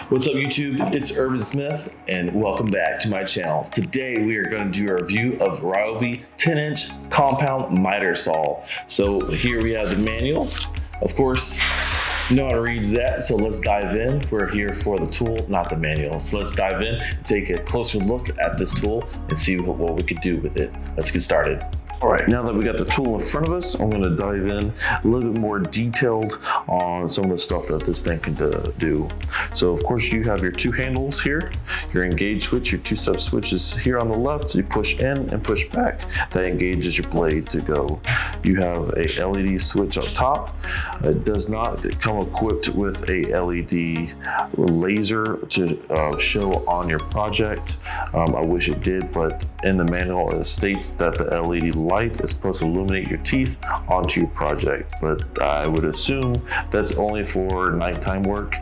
What's up YouTube? It's Urban Smith and welcome back to my channel. Today we are going to do a review of Ryobi 10-inch compound miter saw. So here we have the manual. Of course, you know how to read that, so let's dive in. We're here for the tool, not the manual. So let's dive in, take a closer look at this tool and see what we could do with it. Let's get started. All right, now that we got the tool in front of us, I'm gonna dive in a little bit more detailed on some of the stuff that this thing can do. So of course you have your two handles here, your engage switch, your two-step switches here on the left. You push in and push back. That engages your blade to go. You have a LED switch up top. It does not come equipped with a LED laser to show on your project. I wish it did, but in the manual it states that the LED light is supposed to illuminate your teeth onto your project, but I would assume that's only for nighttime work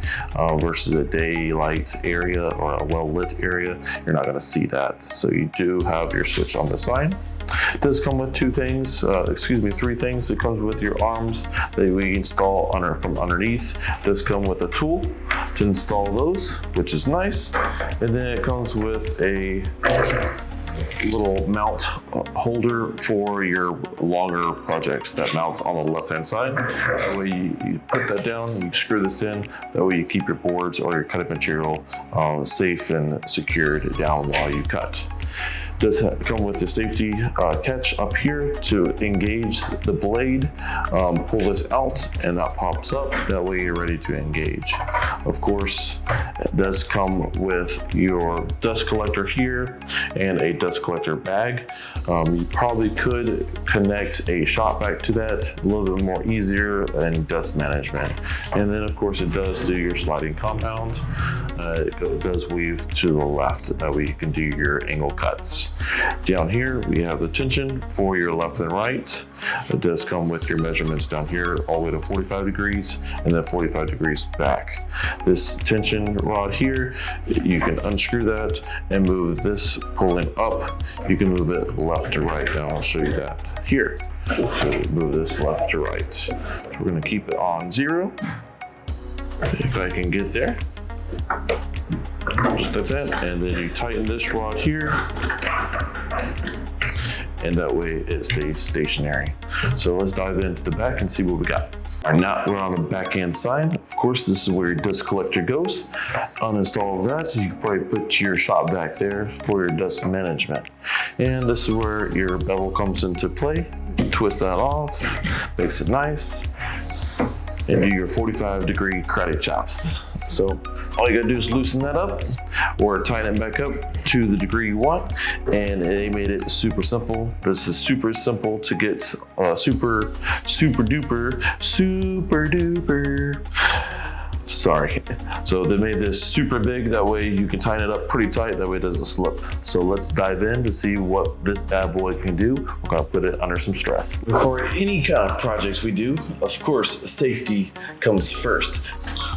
versus a daylight area or a well-lit area. You're not going to see that. So you do have your switch on the side. It does come with three things. It comes with your arms that we install from underneath. It does come with a tool to install those, which is nice. And then it comes with a little mount holder for your longer projects that mounts on the left hand side. That way you put that down, you screw this in, that way you keep your boards or your cutting material safe and secured down while you cut. Does come with the safety catch up here to engage the blade. Pull this out and that pops up. That way you're ready to engage. Of course, it does come with your dust collector here and a dust collector bag. You probably could connect a shop vac to that, a little bit more easier in dust management. And then of course it does do your sliding compound. It does weave to the left. That way you can do your angle cuts. Down here we have the tension for your left and right. It does come with your measurements down here all the way to 45 degrees and then 45 degrees back. This tension rod here, you can unscrew that and move this pulling up. You can move it left to right, and I'll show you that here. So move this left to right. So we're going to keep it on 0 if I can get there. Just like that, and then you tighten this rod here, and that way it stays stationary. So let's dive into the back and see what we got. All right, now we're on the backhand side. Of course, this is where your dust collector goes. Uninstall that. You can probably put your shop vac there for your dust management. And this is where your bevel comes into play. Twist that off, makes it nice, and do your 45-degree karate chops. So all you gotta do is loosen that up or tighten it back up to the degree you want, and they made it super simple. This is super simple to get super duper. Sorry. So they made this super big, that way you can tighten it up pretty tight, that way it doesn't slip. So let's dive in to see what this bad boy can do. We're gonna put it under some stress. For any kind of projects we do, of course, safety comes first.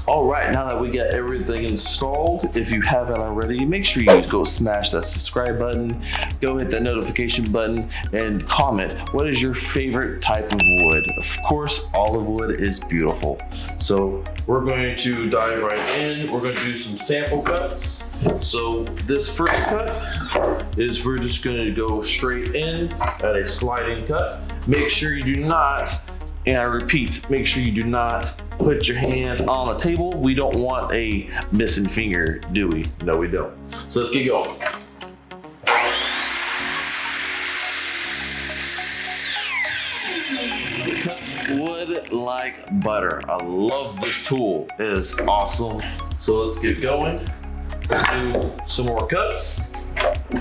All right, now that we got everything installed, if you haven't already, make sure you go smash that subscribe button, go hit that notification button, and comment, what is your favorite type of wood? Of course, olive wood is beautiful. So we're going to dive right in. We're going to do some sample cuts. So this first cut is we're just going to go straight in at a sliding cut. Make sure you do not, and I repeat, make sure you do not put your hands on the table. We don't want a missing finger, do we? No, we don't. So let's get going. Cuts wood like butter. I love this tool. It is awesome. So let's get going. Let's do some more cuts. You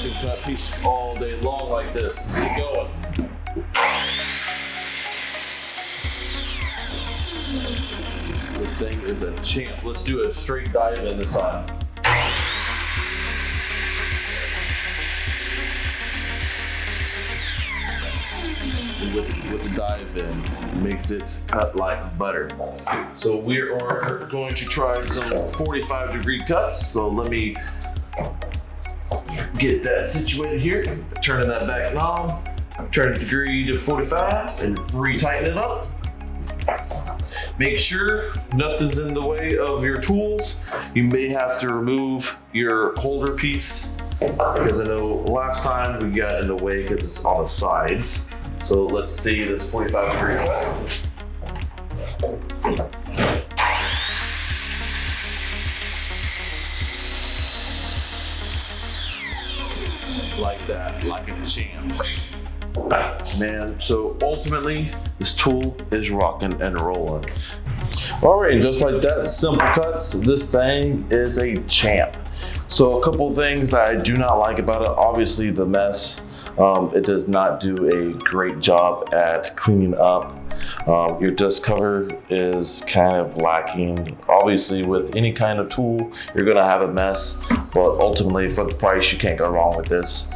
can cut pieces all day long like this. Let's get going. This thing is a champ. Let's do a straight dive in this time. With the dive in, makes it cut like butter. So we are going to try some 45-degree cuts. So let me get that situated here. Turning that back knob. Turn the degree to 45 and retighten it up. Make sure nothing's in the way of your tools. You may have to remove your holder piece because I know last time we got in the way because it's on the sides. So let's see this 45-degree cut. Like that, like a champ. Man, so ultimately, this tool is rocking and rolling. All right, and just like that, simple cuts, this thing is a champ. So a couple things that I do not like about it, obviously the mess. It does not do a great job at cleaning up. Your dust cover is kind of lacking. Obviously, with any kind of tool, you're gonna have a mess, but ultimately for the price, you can't go wrong with this.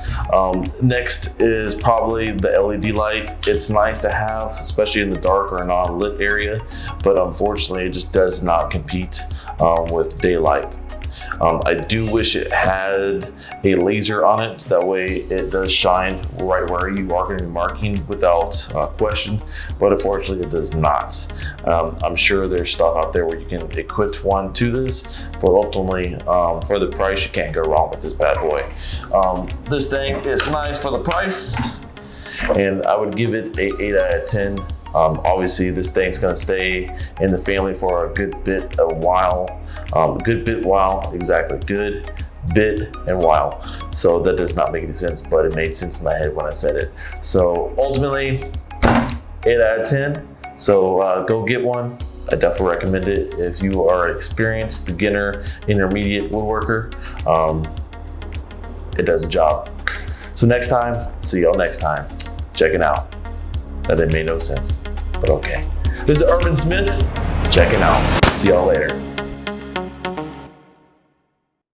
Next is probably the LED light. It's nice to have, especially in the dark or non-lit area, but unfortunately, it just does not compete with daylight. I do wish it had a laser on it. That way it does shine right where you are going to be marking without question, but unfortunately it does not. I'm sure there's stuff out there where you can equip one to this, but ultimately for the price, you can't go wrong with this bad boy. This thing is nice for the price, and I would give it an 8 out of 10. Obviously, this thing's gonna stay in the family for a good bit and while. So that does not make any sense, but it made sense in my head when I said it. So ultimately, 8 out of 10. So go get one. I definitely recommend it if you are an experienced beginner, intermediate woodworker. It does the job. So next time, see y'all next time. Check it out. That it made no sense, but okay. This is Urban Smith, checking out. See y'all later.